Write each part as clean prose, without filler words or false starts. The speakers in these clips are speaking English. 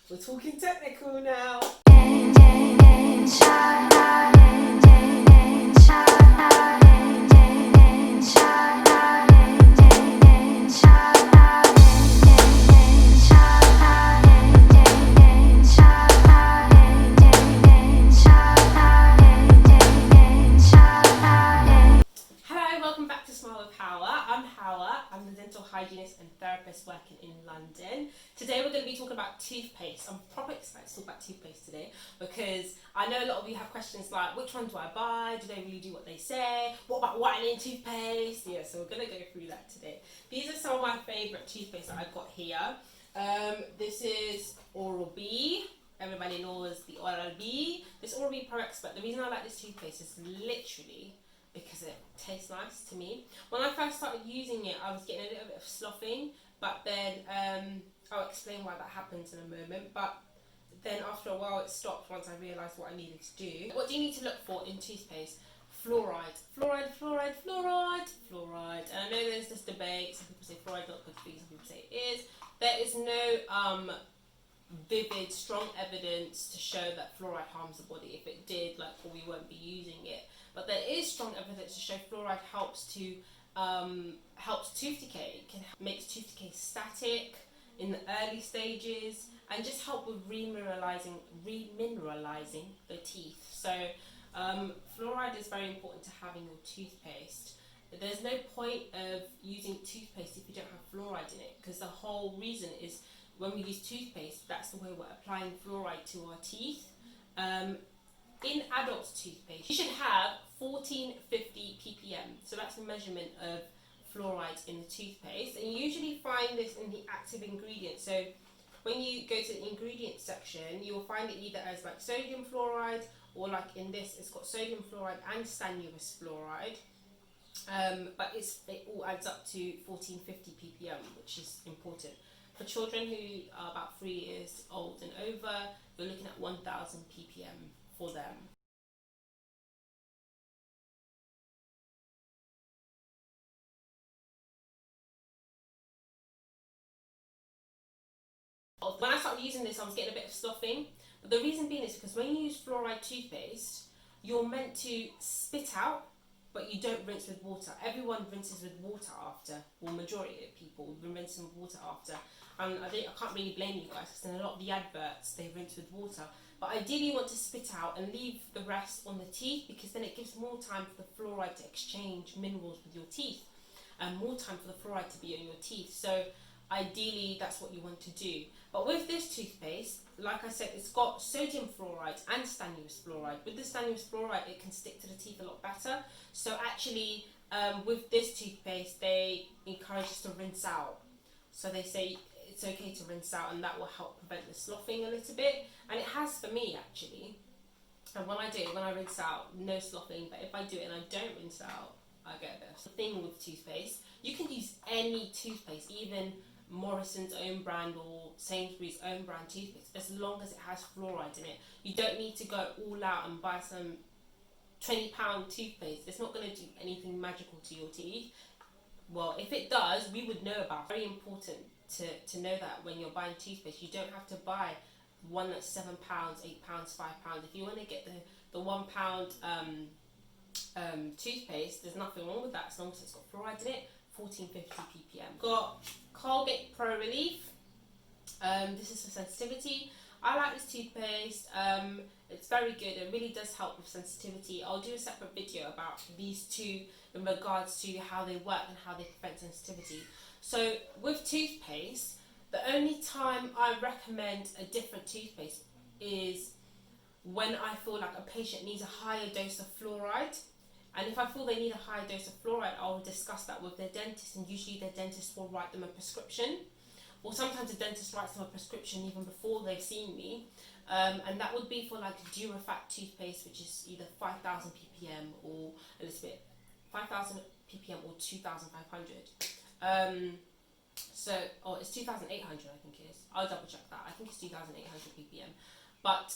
We're talking technical now. Hello, welcome back to Smile with Hawa. I'm Hawa. I'm the dental hygienist and therapist working in London. Today we're going to be talking about toothpaste. I'm proper excited to talk about toothpaste today because I know a lot of you have questions like, which one do I buy? Do they really do what they say? What about whitening toothpaste? Yeah, so we're going to go through that today. These are some of my favourite toothpaste that I've got here. This is Oral-B. Everybody knows the Oral-B. This Oral-B Pro Expert. The reason I like this toothpaste is literally because it tastes nice to me. When I first started using it, I was getting a little bit of sloughing, but then I'll explain why that happens in a moment. But then after a while it stopped once I realised what I needed to do. What do you need to look for in toothpaste? Fluoride. Fluoride, fluoride, fluoride, fluoride. And I know there's this debate. Some people say fluoride not good for you, some people say it is. There is no vivid, strong evidence to show that fluoride harms the body. If it did, we won't be using it. But there is strong evidence to show fluoride helps tooth decay. It makes tooth decay static in the early stages and just help with remineralizing the teeth. So fluoride is very important to have in your toothpaste. There's no point of using toothpaste if you don't have fluoride in it, because the whole reason is when we use toothpaste, that's the way we're applying fluoride to our teeth. In adult toothpaste, you should have 1450 ppm. So that's the measurement of fluoride in the toothpaste. And you usually find this in the active ingredients. So when you go to the ingredients section, you'll find it either as like sodium fluoride, or like in this, it's got sodium fluoride and stannous fluoride. But it all adds up to 1450 ppm, which is important. For children who are about 3 years old and over, you're looking at 1000 ppm for them. When I started using this, I was getting a bit of sloughing, but the reason being is because when you use fluoride toothpaste, you're meant to spit out, but you don't rinse with water. Everyone rinses with water after, or majority of people rinse with water after. And I can't really blame you guys, because in a lot of the adverts they rinse with water. But ideally you want to spit out and leave the rest on the teeth, because then it gives more time for the fluoride to exchange minerals with your teeth, and more time for the fluoride to be on your teeth. So ideally that's what you want to do. But with this toothpaste, like I said, it's got sodium fluoride and stannous fluoride. With the stannous fluoride, it can stick to the teeth a lot better. So actually, with this toothpaste, they encourage us to rinse out. So they say it's okay to rinse out, and that will help prevent the sloughing a little bit. And it has for me, actually. And when I rinse out, no sloughing. But if I do it and I don't rinse out, I get a bit of the thing with toothpaste. You can use any toothpaste, even Morrison's own brand or Sainsbury's own brand toothpaste, as long as it has fluoride in it. You don't need to go all out and buy some £20 toothpaste. It's not going to do anything magical to your teeth. Well, if it does, we would know about it. Very important to know that when you're buying toothpaste, you don't have to buy one that's £7, £8, £5. If you want to get the £1 toothpaste, there's nothing wrong with that as long as it's got fluoride in it. 1450 ppm. Got Colgate Pro Relief. This is for sensitivity. I like this toothpaste. It's very good. It really does help with sensitivity. I'll do a separate video about these two in regards to how they work and how they prevent sensitivity. So with toothpaste, the only time I recommend a different toothpaste is when I feel like a patient needs a higher dose of fluoride. And if I feel they need a higher dose of fluoride, I'll discuss that with their dentist, and usually their dentist will write them a prescription. Or sometimes the dentist writes them a prescription even before they've seen me. And that would be for like Durafat toothpaste, which is either 5000 ppm or a little bit 5000 ppm or 2500. It's 2800, I think it is. I'll double check that. I think it's 2800 ppm. But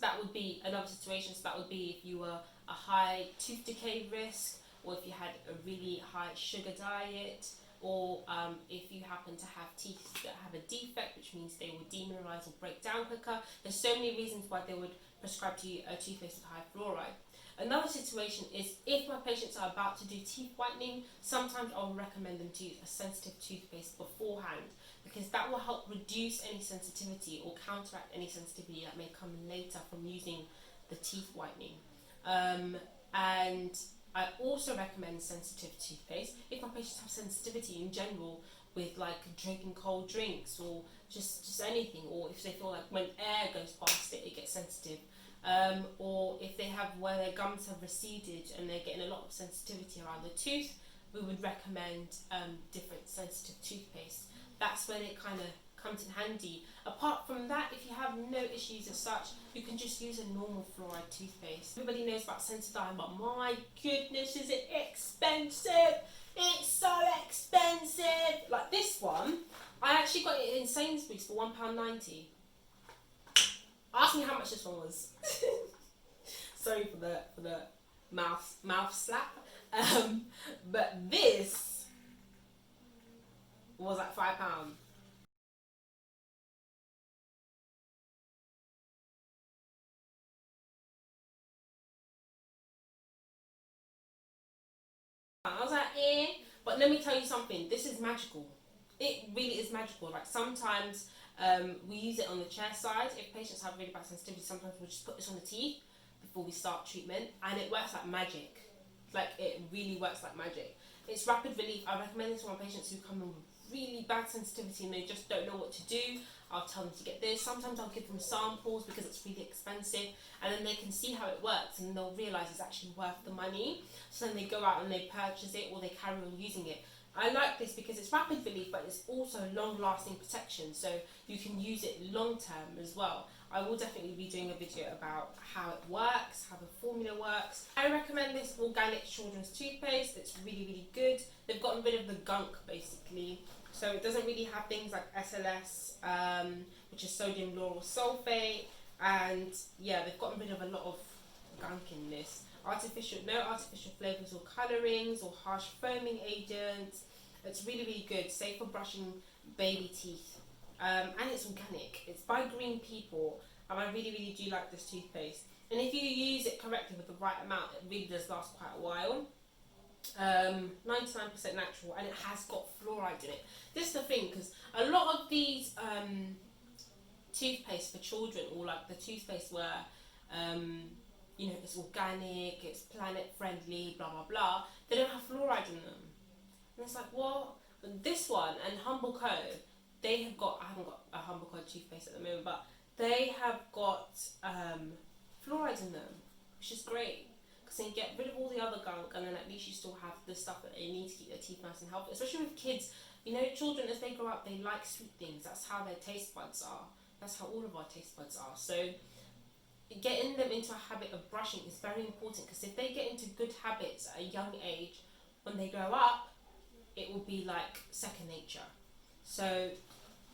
that would be another situation. So that would be if you were a high tooth decay risk, or if you had a really high sugar diet, or if you happen to have teeth that have a defect, which means they will demineralize or break down quicker. There's so many reasons why they would prescribe to you a toothpaste with high fluoride. Another situation is if my patients are about to do teeth whitening, sometimes I'll recommend them to use a sensitive toothpaste beforehand, because that will help reduce any sensitivity or counteract any sensitivity that may come later from using the teeth whitening. And I also recommend sensitive toothpaste if my patients have sensitivity in general with like drinking cold drinks or just anything, or if they feel like when air goes past it, it gets sensitive. Or if they have where their gums have receded and they're getting a lot of sensitivity around the tooth, we would recommend different sensitive toothpaste. That's when it kind of comes in handy. Apart from that, if you have no issues as such, you can just use a normal fluoride toothpaste. Everybody knows about Sensodyne, but my goodness, is it expensive! It's so expensive! Like this one, I actually got it in Sainsbury's for £1.90. Ask me how much this one was. Sorry for the mouth slap. But this was like £5. I was like, eh. But let me tell you something. This is magical. It really is magical. Like sometimes we use it on the chair side. If patients have really bad sensitivity, sometimes we'll just put this on the teeth before we start treatment, and it works like magic. Like it really works like magic. It's rapid relief. I recommend this to my patients who come in with really bad sensitivity and they just don't know what to do. I'll tell them to get this. Sometimes I'll give them samples because it's really expensive, and then they can see how it works and they'll realise it's actually worth the money. So then they go out and they purchase it or they carry on using it. I like this because it's rapid relief, but it's also long-lasting protection, so you can use it long-term as well. I will definitely be doing a video about how it works, how the formula works. I recommend this organic children's toothpaste. It's really, really good. They've gotten rid of the gunk, basically. So it doesn't really have things like SLS, which is sodium lauryl sulfate. And yeah, they've gotten rid of a lot of gunk in this. No artificial flavours or colourings or harsh foaming agents. It's really, really good. Safe for brushing baby teeth. And it's organic. It's by green people, and I really, really do like this toothpaste. And if you use it correctly with the right amount, it really does last quite a while. 99% natural, and it has got fluoride in it. This is the thing, because a lot of these toothpaste for children, or like the toothpaste where you know, it's organic, it's planet friendly, blah blah blah, they don't have fluoride in them. And it's like, well, this one and Humble Co, they have got, I haven't got a Humble Co toothpaste at the moment, but they have got fluoride in them, which is great, because then you get rid of all the other gunk, and then at least you still have the stuff that they need to keep their teeth nice and healthy. Especially with kids, you know, children, as they grow up, they like sweet things. That's how their taste buds are. That's how all of our taste buds are. So getting them into a habit of brushing is very important, because if they get into good habits at a young age, when they grow up, it will be like second nature. So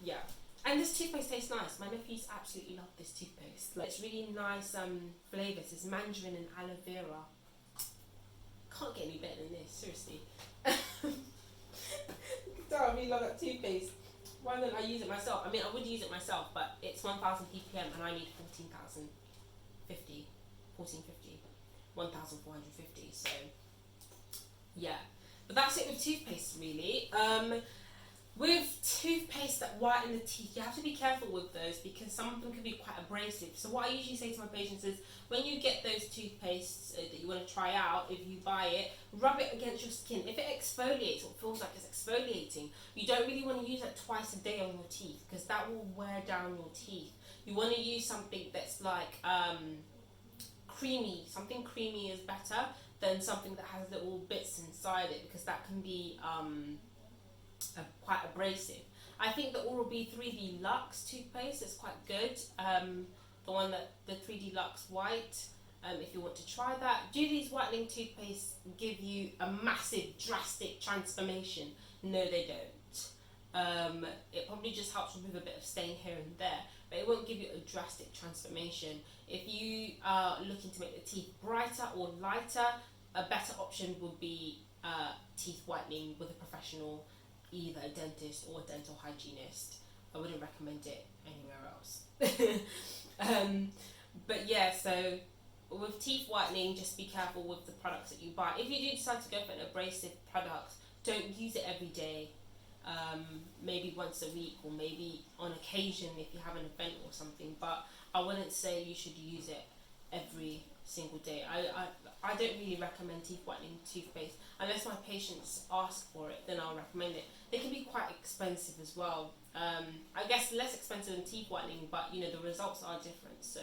yeah, and this toothpaste tastes nice. My nephews absolutely love this toothpaste. Like, it's really nice flavours. It's mandarin and aloe vera. Can't get any better than this, seriously. I really love that toothpaste. Why don't I use it myself? I mean, I would use it myself, but it's 1000 ppm and I need 14,050, 1450, so yeah. But that's it with toothpaste, really. With toothpaste that whiten the teeth, you have to be careful with those, because some of them can be quite abrasive. So what I usually say to my patients is, when you get those toothpastes that you want to try out, if you buy it, rub it against your skin. If it exfoliates or feels like it's exfoliating, you don't really want to use that twice a day on your teeth, because that will wear down your teeth. You want to use something that's like creamy. Something creamy is better than something that has little bits inside it, because that can be quite abrasive. I think the Oral-B 3D Luxe toothpaste is quite good. The one that the 3D Luxe White. If you want to try that, do these whitening toothpastes give you a massive, drastic transformation? No, they don't. It probably just helps remove a bit of stain here and there, but it won't give you a drastic transformation. If you are looking to make the teeth brighter or lighter, a better option would be teeth whitening with a professional. either a dentist or a dental hygienist. I wouldn't recommend it anywhere else. But yeah, so with teeth whitening, just be careful with the products that you buy. If you do decide to go for an abrasive product, don't use it every day. Maybe once a week, or maybe on occasion if you have an event or something, but I wouldn't say you should use it every single day. I don't really recommend teeth whitening toothpaste unless my patients ask for it, then I'll recommend it. They can be quite expensive as well. I guess less expensive than teeth whitening, but you know, the results are different. So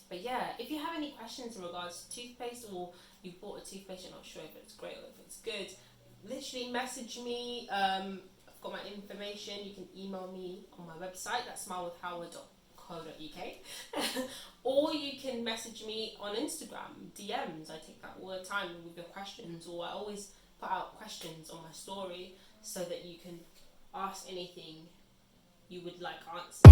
but yeah, if you have any questions in regards to toothpaste, or you've bought a toothpaste, you're not sure if it's great or if it's good, literally message me. I've got my information. You can email me on my website, that's smilewithhoward.co.uk. Or you can message me on Instagram, DMs. I take that all the time with your questions, or I always put out questions on my story so that you can ask anything you would like answered.